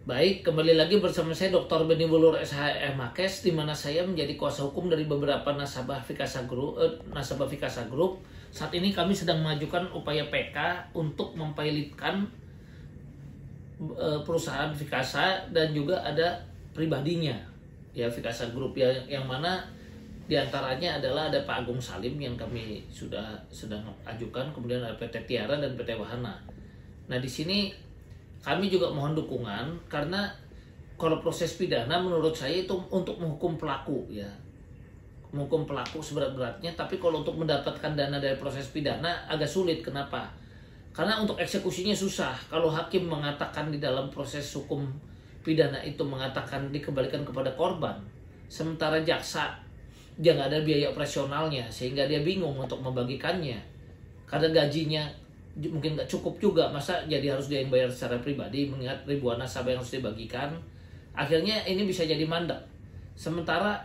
Baik, kembali lagi bersama saya Dr. Beni Bulur SHM Makes, di mana saya menjadi kuasa hukum dari beberapa nasabah Vikasa Group. Saat ini kami sedang mengajukan upaya PK untuk mempilotkan perusahaan Vikasa dan juga ada pribadinya, ya Vikasa Group yang mana diantaranya adalah ada Pak Agung Salim yang kami sedang ajukan, kemudian ada PT Tiara dan PT Wahana. Nah di sini kami juga mohon dukungan karena kalau proses pidana menurut saya itu untuk menghukum pelaku, ya, menghukum pelaku seberat-beratnya. Tapi kalau untuk mendapatkan dana dari proses pidana agak sulit. Kenapa? Karena untuk eksekusinya susah. Kalau hakim mengatakan di dalam proses hukum pidana itu mengatakan dikembalikan kepada korban, sementara jaksa dia nggak ada biaya operasionalnya, sehingga dia bingung untuk membagikannya karena gajinya mungkin nggak cukup juga, masa jadi harus dia yang bayar secara pribadi mengingat ribuan nasabah yang harus dibagikan. Akhirnya ini bisa jadi mandek. Sementara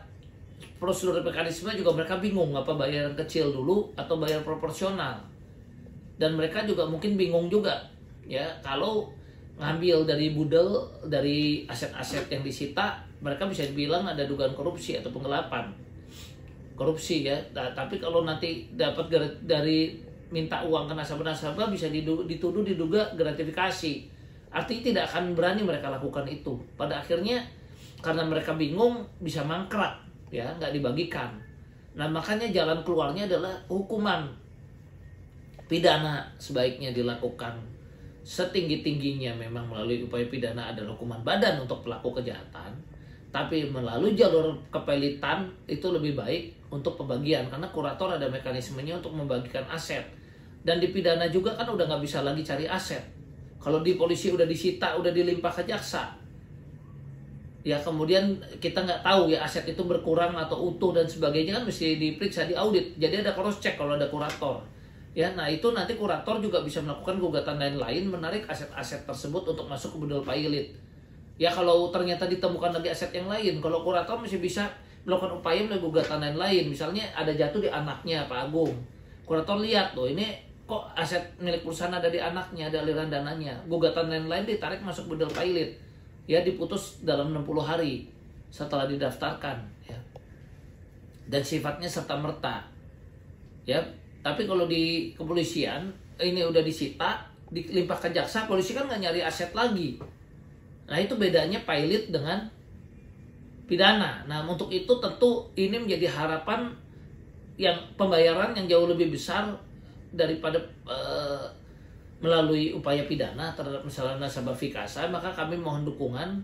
prosedur mekanisme juga mereka bingung apa bayaran kecil dulu atau bayar proporsional. Dan mereka juga mungkin bingung juga, ya, kalau ngambil dari budel, dari aset-aset yang disita, mereka bisa dibilang ada dugaan korupsi atau penggelapan korupsi, ya. Nah, tapi kalau nanti dapat dari minta uang ke nasabah-nasabah bisa dituduh diduga gratifikasi. Artinya tidak akan berani mereka lakukan itu. Pada akhirnya karena mereka bingung bisa mangkrak, ya, nggak dibagikan. Nah makanya jalan keluarnya adalah hukuman pidana sebaiknya dilakukan setinggi-tingginya. Memang melalui upaya pidana adalah hukuman badan untuk pelaku kejahatan, tapi melalui jalur kepelitan itu lebih baik untuk pembagian, karena kurator ada mekanismenya untuk membagikan aset. Dan di pidana juga kan udah nggak bisa lagi cari aset. Kalau di polisi udah disita, udah dilimpah ke jaksa, ya kemudian kita nggak tahu ya aset itu berkurang atau utuh dan sebagainya, kan mesti diperiksa, diaudit. Jadi ada cross check kalau ada kurator, ya. Nah itu nanti kurator juga bisa melakukan gugatan lain-lain menarik aset-aset tersebut untuk masuk ke budal pilot. Ya kalau ternyata ditemukan lagi aset yang lain, kalau kurator masih bisa melakukan upaya melalui gugatan lain. Misalnya ada jatuh di anaknya Pak Agung, kurator lihat tuh ini kok aset milik perusahaan ada di anaknya, ada aliran dananya, gugatan lain-lain ditarik masuk budal pilot, ya, diputus dalam 60 hari setelah didaftarkan, ya, dan sifatnya serta merta, ya. Tapi kalau di kepolisian ini udah disita, dilimpahkan jaksa, polisi kan nggak nyari aset lagi. Nah itu bedanya pilot dengan pidana. Nah untuk itu tentu ini menjadi harapan yang pembayaran yang jauh lebih besar daripada melalui upaya pidana terhadap misalnya nasabah Vikasa. Maka kami mohon dukungan.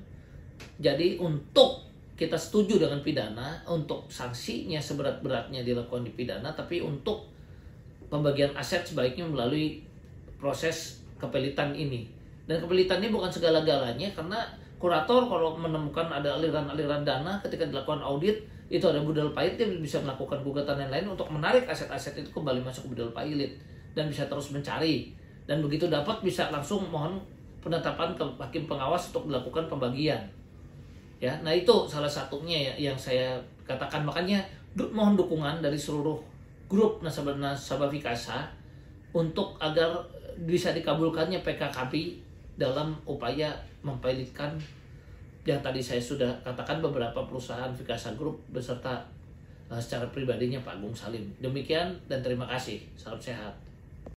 Jadi untuk kita setuju dengan pidana, untuk sanksinya seberat-beratnya dilakukan di pidana, tapi untuk pembagian aset sebaiknya melalui proses kepelitan ini. Dan kepelitan ini bukan segala-galanya, karena kurator kalau menemukan ada aliran-aliran dana ketika dilakukan audit, itu ada budal pilot, dia bisa melakukan gugatan lain-lain untuk menarik aset-aset itu kembali masuk ke budal pilot dan bisa terus mencari. Dan begitu dapat bisa langsung mohon penetapan ke hakim pengawas untuk melakukan pembagian. Ya, nah itu salah satunya ya yang saya katakan. Makanya mohon dukungan dari seluruh grup nasabah Vikasa untuk agar bisa dikabulkannya PKKP dalam upaya mempilotkan yang tadi saya sudah katakan beberapa perusahaan Vikasa Group beserta secara pribadinya Pak Agung Salim. Demikian dan terima kasih. Salam sehat.